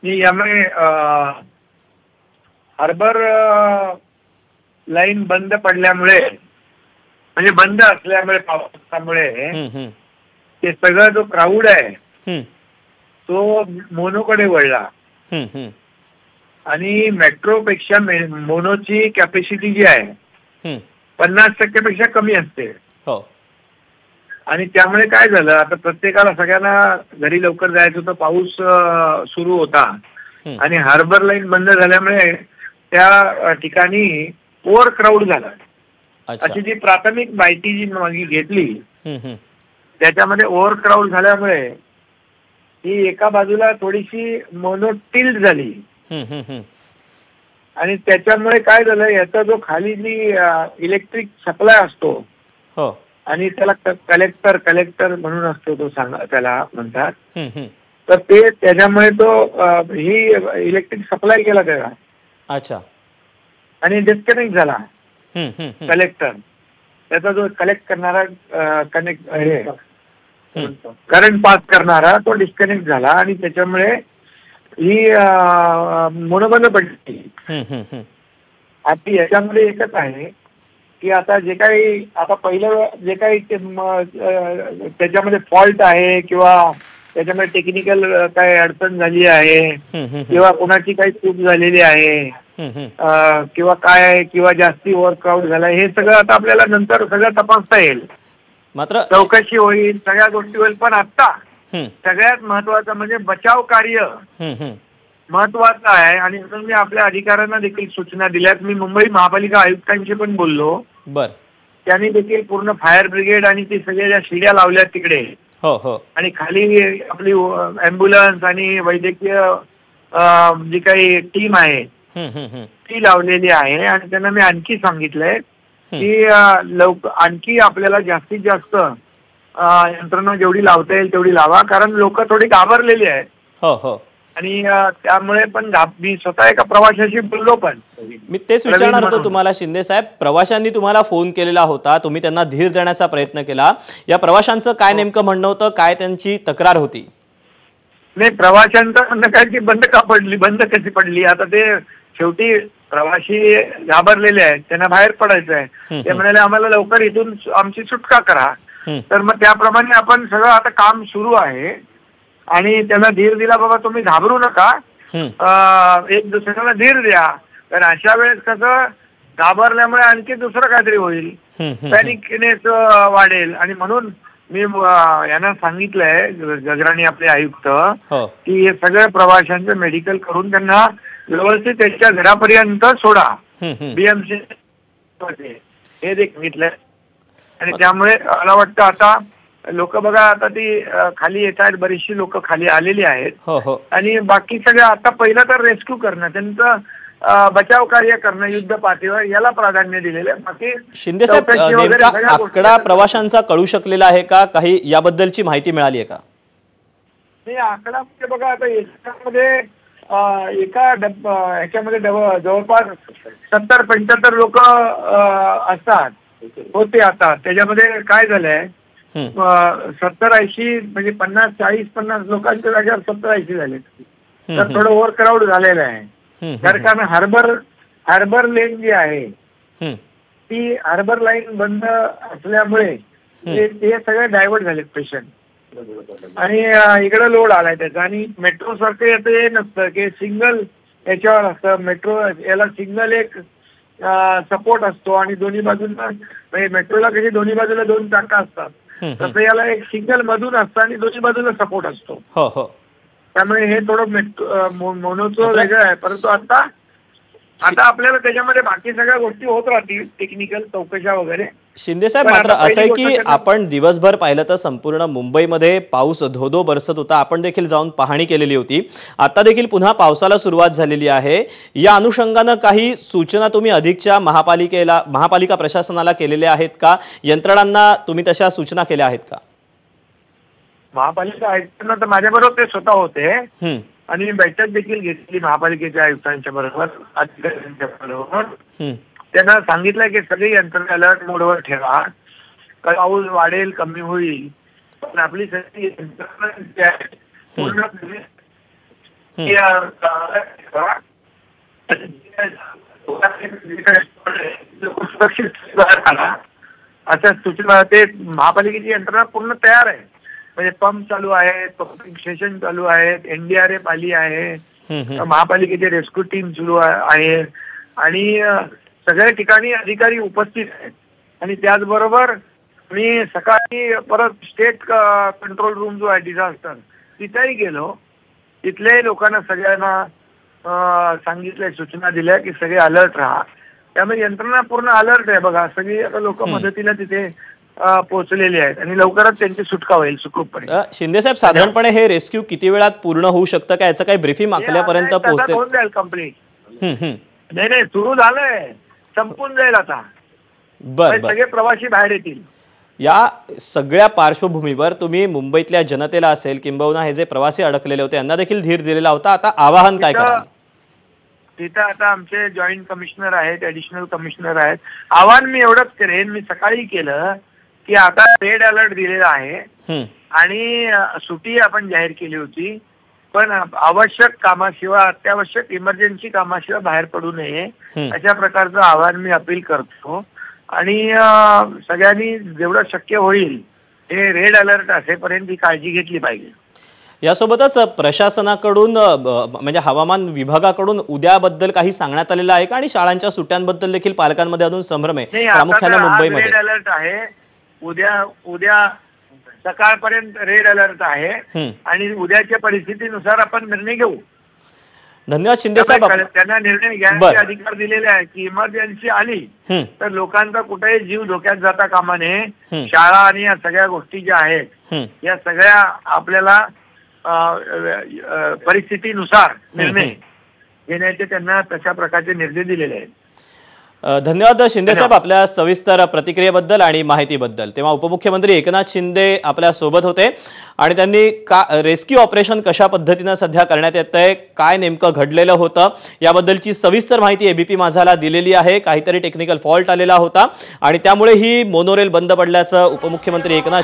की यामुळे harbour line बंद पडल्यामुळे म्हणजे बंद असल्यामुळे पावसामुळे ते सगळा जो क्राऊड आहे तो मोनोकडे वळला आणि मेट्रोपेक्षा मोनोची कॅपॅसिटी जी आहे 50% पेक्षा कमी असते. आणि त्यामुळे काय झालं, आता प्रत्येकाला सगळ्यांना घरी लवकर जायचं होतं, पाऊस सुरू होता आणि हार्बर लाईन बंद झाल्यामुळे त्या ठिकाणी ओव्हर क्राऊड झाला. अशी जी प्राथमिक माहिती जी मी घेतली त्याच्यामध्ये ओव्हर क्राऊड झाल्यामुळे ही एका बाजूला थोडीशी मोनोटिल्ट झाली आणि त्याच्यामुळे काय झालं, याचा जो खाली जी इलेक्ट्रिक सप्लाय असतो आणि त्याला कलेक्टर म्हणून असतो तो त्याला म्हणतात, तर ते त्याच्यामुळे तो ही इलेक्ट्रिक सप्लाय केला त्याला. अच्छा. आणि डिस्कनेक्ट झाला कलेक्टर, त्याचा जो कलेक्ट करणारा करंट पास करणारा तो डिस्कनेक्ट झाला आणि त्याच्यामुळे ही मोनोबंद पडली. आता याच्यामध्ये एकच आहे की आता जे काही आता पहिलं जे काही त्याच्यामध्ये फॉल्ट आहे किंवा त्याच्यामध्ये टेक्निकल काय अडचण झाली आहे किंवा कोणाची काही चूक झालेली आहे किंवा काय किंवा जास्ती ओव्हर क्राऊड झाला, हे सगळं आता आपल्याला नंतर सगळं तपासता येईल, मात्र चौकशी होईल, सगळ्या गोष्टी होईल. पण आता सगळ्यात महत्वाचं म्हणजे बचाव कार्य महत्वाचं आहे. आणि म्हणून मी आपल्या अधिकाऱ्यांना देखील सूचना दिल्यात. मी मुंबई महापालिका आयुक्तांशी पण बोललो. त्यांनी देखील पूर्ण फायर ब्रिगेड आणि ते सगळ्या ज्या शिड्या लावल्यात तिकडे आणि खाली आपली ॲम्ब्युलन्स आणि वैद्यकीय जी काही टीम आहे ती लावलेली आहे. आणि त्यांना मी आणखी सांगितलंय की आणखी आपल्याला जास्तीत जास्त यंत्रणा जेवढी लावता येईल तेवढी लावा, कारण लोक थोडी घाबरलेली आहेत. आणि त्यामुळे पण मी स्वतः एका प्रवाशाशी बोललो. पण मी तेच विचारणार होतो तुम्हाला शिंदे साहेब, प्रवाशांनी तुम्हाला फोन केलेला होता, तुम्ही त्यांना धीर देण्याचा प्रयत्न केला, या प्रवाशांचं काय नेमकं म्हणणं होतं, काय त्यांची तक्रार होती? नाही, प्रवाशांचं म्हणणं काय की बंद का पडली, बंद कशी पडली, आता ते शेवटी प्रवासी घाबरलेले आहेत, त्यांना बाहेर पडायचं आहे. ते म्हणाले आम्हाला लवकर इथून आमची सुटका करा. तर मग त्याप्रमाणे आपण सगळं आता काम सुरू आहे आणि त्यांना धीर दिला, बाबा तुम्ही घाबरू नका, एक दुसऱ्याला धीर द्या. कारण अशा वेळेस कसं घाबरल्यामुळे आणखी दुसरं काहीतरी होईल, पॅनिकनेस वाढेल. आणि म्हणून मी यांना सांगितलंय, गजराणी आपले आयुक्त, की हे सगळ्या प्रवाशांचं मेडिकल करून त्यांना व्यवस्थित त्यांच्या घरापर्यंत सोडा, बीएमसी हे देखील सांगितलंय. आणि त्यामुळे मला वाटतं आता लोक बघा आता ती खाली येत आहेत, बरीचशी लोक खाली आलेली आहेत आणि बाकी सगळं आता पहिलं तर रेस्क्यू करणं, त्यांचं बचाव कार्य करणं युद्ध पातळीवर, याला प्राधान्य दिलेलं आहे. बाकी शिंदे साहेब, आकडा प्रवाशांचा कळू शकलेला आहे का, काही याबद्दलची माहिती मिळाली आहे का? नाही, आकडा म्हणजे बघा आता याच्यामध्ये ह्याच्यामध्ये जवळपास 70-75 लोक असतात होते. आता त्याच्यामध्ये काय झालंय, 70-80 म्हणजे 50-40-50 लोकांच्या जागेवर 70-80 झाले. तर थोडं ओव्हर क्राऊड झालेलं आहे. कारण हार्बर लेन जी आहे ती हार्बर लाईन बंद असल्यामुळे ते सगळे डायव्हर्ट झालेत पेशंट आणि इकडे लोड आलाय त्याचा. आणि मेट्रो सारखं याचं हे नसतं की सिंगल याच्यावर असतं. मेट्रो याला सिंगल एक सपोर्ट असतो आणि दोन्ही बाजूला, म्हणजे मेट्रोला कशी दोन्ही बाजूला 2 चाका असतात, तसं याला एक सिंगल मधून असतं आणि दोन्ही बाजूला सपोर्ट असतो. त्यामुळे हे थोडं मोनोचं वेगळं आहे. परंतु आता आपल्याला त्याच्यामध्ये बाकी सगळ्या गोष्टी होत राहतील, टेक्निकल चौकशा वगैरे. शिंदे साहेब, मात्र असं आहे की आपण दिवसभर पाहिलं तर संपूर्ण मुंबईमध्ये पाऊस धो-धो बरसत होता. आपण देखील जाऊन पाहणी केलेली होती. आता देखील पुन्हा पावसाला सुरुवात झालेली आहे. या अनुषंगानं काही सूचना तुम्ही अधिकच्या महापालिका प्रशासनाला केलेल्या आहेत का? यंत्रणांना तुम्ही तशा सूचना केल्या आहेत का? महापालिका आयुक्तांना तर माझ्याबरोबर ते स्वतः होते आणि बैठक देखील घेतली महापालिकेच्या आयुक्तांच्या बरोबर, अधिकाऱ्यांच्या बरोबर. त्यांना सांगितलं की सगळी यंत्रणा अलर्ट मोडवर ठेवा, पाऊस वाढेल कमी होईल, पण आपली सगळी यंत्रणा पूर्ण की सुरक्षित बाहेर काढा अशा सूचना. ते महापालिकेची यंत्रणा पूर्ण तयार आहे. म्हणजे पंप चालू आहेत, पंपिंग स्टेशन चालू आहेत, NDRF आली आहे, महापालिकेचे रेस्क्यू टीम सुरू आहे आणि सगळ्या ठिकाणी अधिकारी उपस्थित आहेत. आणि त्याचबरोबर मी सकाळी परत स्टेट कंट्रोल रूम जो आहे डिझास्टर तिथेही गेलो. तिथल्याही लोकांना सगळ्यांना सांगितलंय, सूचना दिल्या की सगळे अलर्ट राहा. त्यामुळे यंत्रणा पूर्ण अलर्ट आहे. बघा सगळी आता लोक मदतीला तिथे पोहोचलेली आहेत आणि लवकरच त्यांची सुटका होईल सुखरूपपणे. शिंदेसाहेब, साधारणपणे हे रेस्क्यू किती वेळात पूर्ण होऊ शकतं का? याचं काही ब्रीफिंग आपल्यापर्यंत पोहोचते? होऊन जाईल कम्प्लीट. नाही सुरू झालंय, संपून जाईल आता. बरं, सगळे प्रवासी बाहेर येतील. या सगळ्या पार्श्वभूमीवर तुम्ही मुंबईतल्या जनतेला असेल किंबहुना हे जे प्रवासी अडकलेले होते यांना देखील धीर दिलेला होता. आता आवाहन काय कराल? तिथं आता आमचे जॉईंट कमिशनर आहेत, ऍडिशनल कमिशनर आहेत. आवाहन मी एवढंच करेन, मी सकाळी केलं की आता रेड अलर्ट दिलेला आहे आणि सुट्टी आपण जाहीर केली होती. पण आवश्यक कामाशिवाय, अत्यावश्यक इमर्जन्सी कामाशिवाय बाहेर पडू नये अशा प्रकारचं आवाहन मी अपील करतो. आणि सगळ्यांनी जेवढं शक्य होईल हे रेड अलर्ट असेपर्यंत ही काळजी घेतली पाहिजे. यासोबतच प्रशासनाकडून म्हणजे हवामान विभागाकडून उद्याबद्दल काही सांगण्यात आलेलं आहे का? आणि शाळांच्या सुट्ट्यांबद्दल देखील पालकांमध्ये अजून संभ्रम आहे, प्रामुख्याने मुंबईमध्ये. रेड अलर्ट आहे. उद्या सकाळपर्यंत रेड अलर्ट आहे आणि उद्याच्या परिस्थितीनुसार आपण निर्णय घेऊ. धन्यवाद शिंदेसाहेब. त्यांना निर्णय घ्यायचे अधिकार दिलेले आहे की इमर्जन्सी आली तर लोकांचा कुठेही जीव धोक्यात जाता कामा नये. शाळा आणि या सगळ्या गोष्टी ज्या आहेत या सगळ्या आपल्याला परिस्थितीनुसार निर्णय घेण्याचे त्यांना तशा प्रकारचे निर्देश दिलेले आहेत. धन्यवाद शिंदेसाहेब आपल्या सविस्तर प्रतिक्रियेबद्दल आणि माहितीबद्दल. तेव्हा उपमुख्यमंत्री एकनाथ शिंदे आपल्या सोबत होते आणि त्यांनी रेस्क्यू ऑपरेशन कशा पद्धतीनं सध्या करण्यात येतंय, काय नेमकं घडलेलं होतं याबद्दलची सविस्तर माहिती एबीपी माझाला दिलेली आहे. काहीतरी टेक्निकल फॉल्ट आलेला होता आणि त्यामुळे ही मोनोरेल बंद पडल्याचं उपमुख्यमंत्री एकनाथ